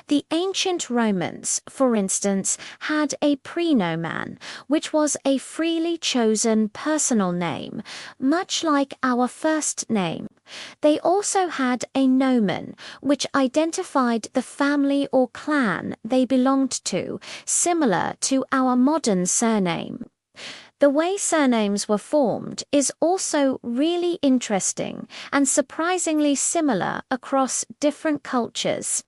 The ancient Romans, for instance, had a prenomen, which was a freely chosen personal name, much like our first name. They also had a nomen, which identified the family or clan they belonged to, similar to our modern surname. The way surnames were formed is also really interesting and surprisingly similar across different cultures.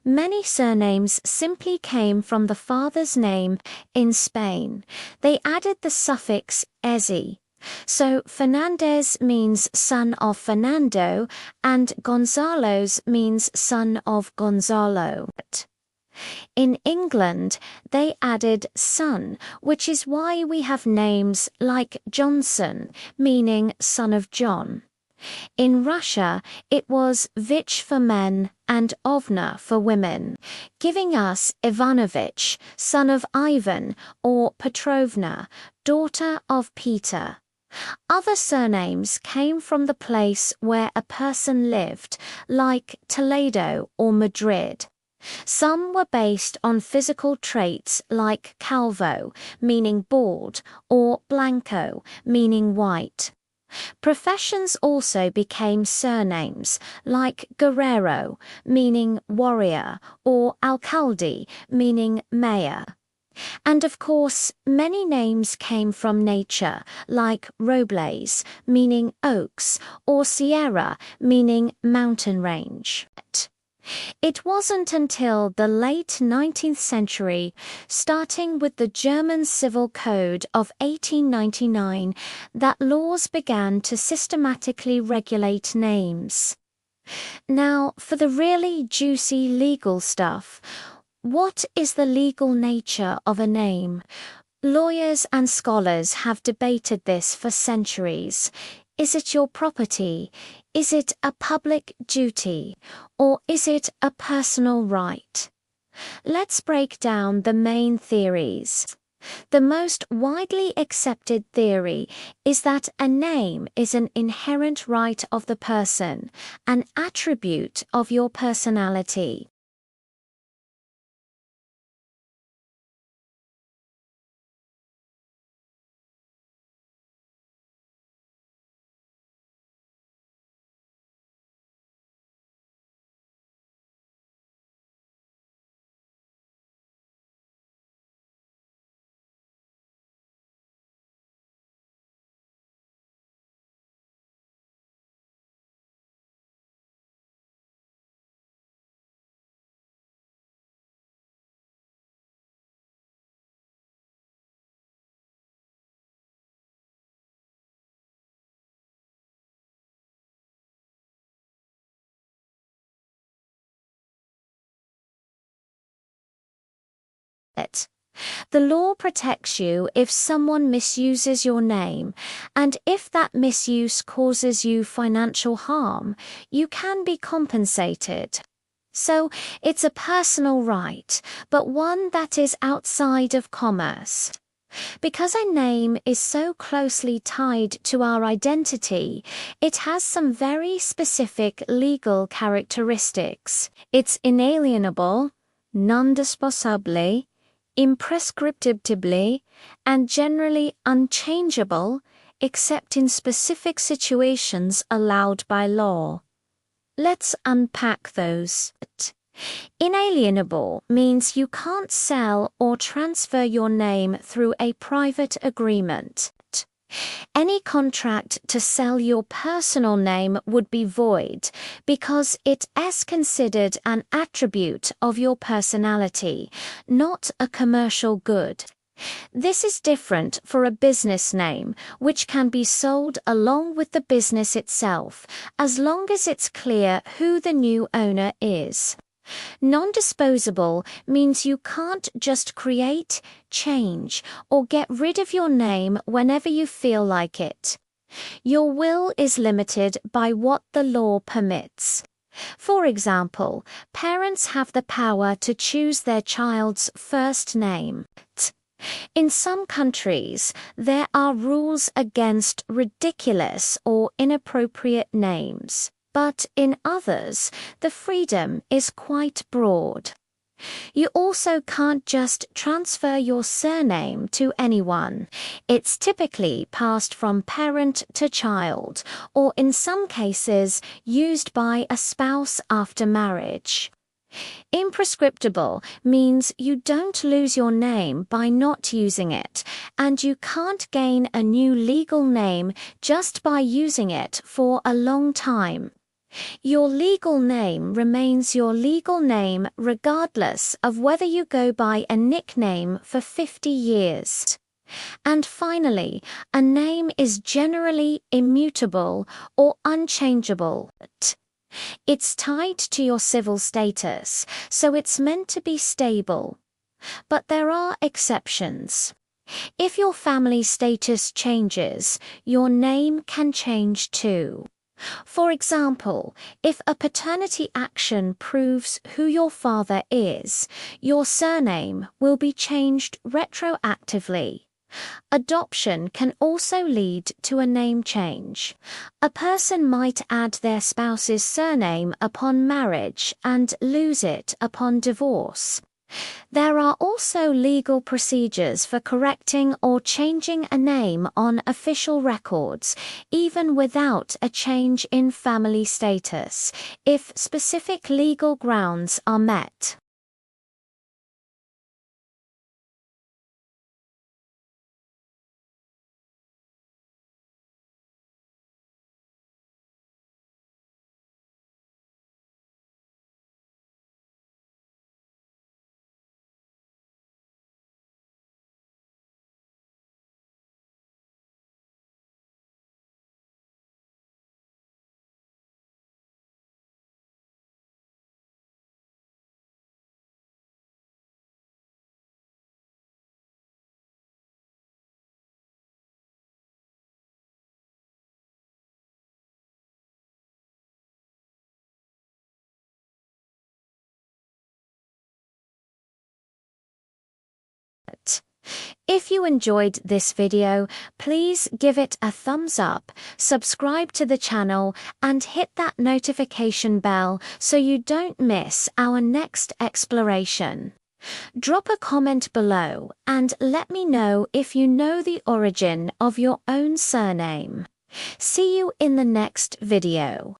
Many surnames simply came from the father's name in Spain. They added the suffix -ese. So Fernandez means son of Fernando, and Gonzalo's means son of Gonzalo. In England, they added son, which is why we have names like Johnson, meaning son of John. In Russia, it was Vich for men and Ovna for women, giving us Ivanovich, son of Ivan, or Petrovna, daughter of Peter. Other surnames came from the place where a person lived, like Toledo or Madrid. Some were based on physical traits like Calvo, meaning bald, or Blanco, meaning white. Professions also became surnames, like Guerrero, meaning warrior, or Alcalde, meaning mayor. And of course, many names came from nature, like Robles, meaning oaks, or Sierra, meaning mountain range. It wasn't until the late 19th century, starting with the German Civil Code of 1899, that laws began to systematically regulate names. Now, for the really juicy legal stuff, what is the legal nature of a name? Lawyers and scholars have debated this for centuries. Is it your property? Is it a public duty? Or is it a personal right? Let's break down the main theories. The most widely accepted theory is that a name is an inherent right of the person, an attribute of your personality. The law protects you if someone misuses your name, and if that misuse causes you financial harm, you can be compensated. So it's a personal right, but one that is outside of commerce. Because a name is so closely tied to our identity, it has some very specific legal characteristics. It's inalienable, non-disposable, imprescriptibly, and generally unchangeable, except in specific situations allowed by law. Let's unpack those. Inalienable means you can't sell or transfer your name through a private agreement. Any contract to sell your personal name would be void because it is considered an attribute of your personality, not a commercial good. This is different for a business name, which can be sold along with the business itself, as long as it's clear who the new owner is. Non-disposable means you can't just create, change, or get rid of your name whenever you feel like it. Your will is limited by what the law permits. For example, parents have the power to choose their child's first name. In some countries, there are rules against ridiculous or inappropriate names. but in others, the freedom is quite broad. You also can't just transfer your surname to anyone. It's typically passed from parent to child, or in some cases, used by a spouse after marriage. Imprescriptible means you don't lose your name by not using it, and you can't gain a new legal name just by using it for a long time. Your legal name remains your legal name regardless of whether you go by a nickname for 50 years. And finally, a name is generally immutable or unchangeable. It's tied to your civil status, so it's meant to be stable. But there are exceptions. If your family status changes, your name can change too. For example, if a paternity action proves who your father is, your surname will be changed retroactively. Adoption can also lead to a name change. A person might add their spouse's surname upon marriage and lose it upon divorce. There are also legal procedures for correcting or changing a name on official records, even without a change in family status, if specific legal grounds are met. If you enjoyed this video, please give it a thumbs up, subscribe to the channel, and hit that notification bell so you don't miss our next exploration. Drop a comment below and let me know if you know the origin of your own surname. See you in the next video.